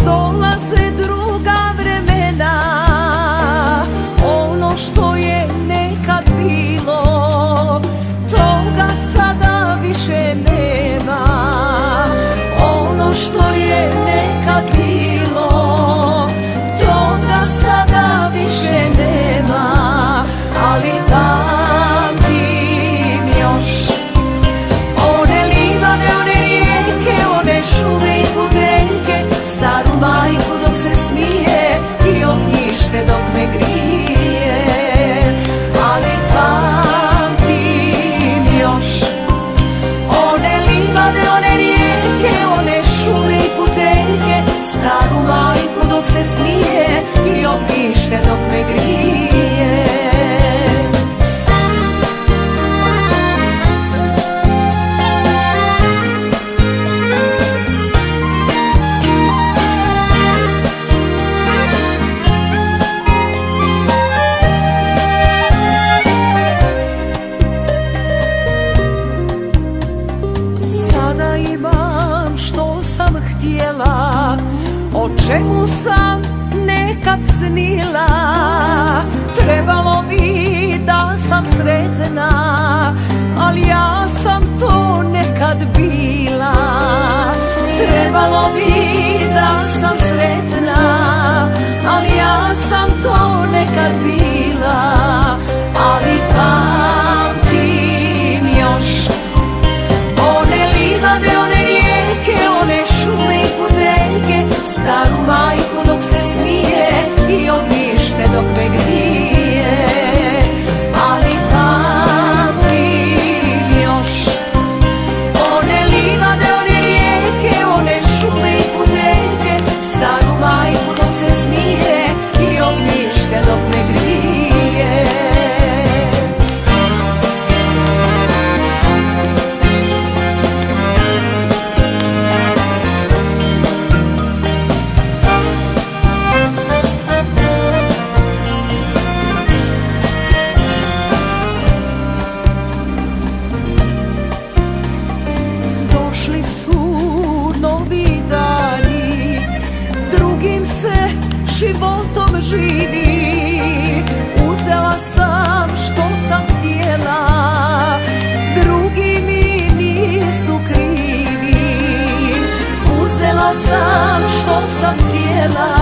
Dolaze druga vremena, ono što je nekad bilo, toga sada više nema. Ono što je nekad bilo, toga sada više nema. Ali pamtim još one livade, one rijeke, one šume i puteljke, staru majku dok se smije i ognjište dok me grije. Ali pamtim još one livade, one rijeke, one šume i puteljke, staru majku dok se smije i ognjište dok me grije. O čemu sam nekad snila, trebalo bi da sam sretna, ali ja sam to nekad bila. Trebalo bi da sam sretna, ali ja sam to nekad bila. Ali pamtim još one livade, one rijeke, one šume i puteljke, staru majku dok se smije i ognjište dok me grije. Ali pamtim još one livade, one rijeke, one šume i puteljke, staru majku dok se smije i ognjište dok me grije. Životom živi, uzela sam što sam htjela, drugi mi nisu krivi. Uzela sam što sam htjela,